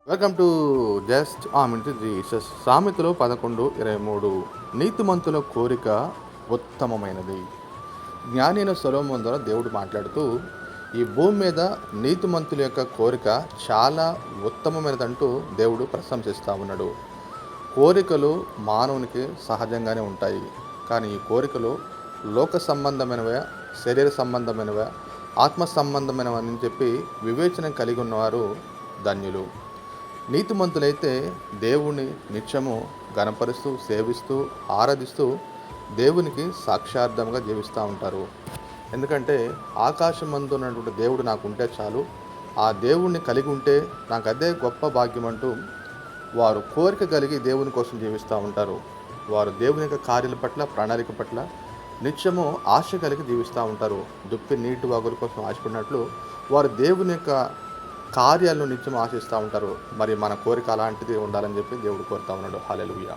Welcome to just minute Jesus. సామెతలు 11:23. నీతిమంతుల కోరిక ఉత్తమమైనది. జ్ఞాని అయిన సొలొమోను ద్వారా దేవుడు మాట్లాడుతూ, ఈ భూమి మీద నీతిమంతుల యొక్క కోరిక చాలా ఉత్తమమైనదంటూ దేవుడు ప్రశంసిస్తూ ఉన్నాడు. కోరికలు మానవునికి సహజంగానే ఉంటాయి. కానీ ఈ కోరికలు లోక సంబంధమైనవా, శరీర సంబంధమైనవా, ఆత్మ సంబంధమైనవని చెప్పి వివేచన కలిగి ఉన్నవారు ధన్యులు. నీతిమంతులైతే దేవుని నిత్యము గణపరుస్తూ, సేవిస్తూ, ఆరాధిస్తూ దేవునికి సాక్షార్థంగా జీవిస్తూ ఉంటారు. ఎందుకంటే ఆకాశమందు ఉన్నటువంటి దేవుడు నాకు ఉంటే చాలు, ఆ దేవుణ్ణి కలిగి ఉంటే నాకు అదే గొప్ప భాగ్యం అంటూ వారు కోరిక కలిగి దేవుని కోసం జీవిస్తూ ఉంటారు. వారు దేవుని యొక్క కార్యాల పట్ల, ప్రణాళిక పట్ల నిత్యము ఆశ కలిగి జీవిస్తూ ఉంటారు. దుప్పి నీటి వాగుల కోసం ఆశపడినట్లు వారు దేవుని యొక్క కార్యాలను నిత్యం ఆశిస్తూ ఉంటారు. మరి మన కోరిక అలాంటిది ఉండాలని చెప్పి దేవుడు కోరుతా ఉన్నాడు. హల్లెలూయా.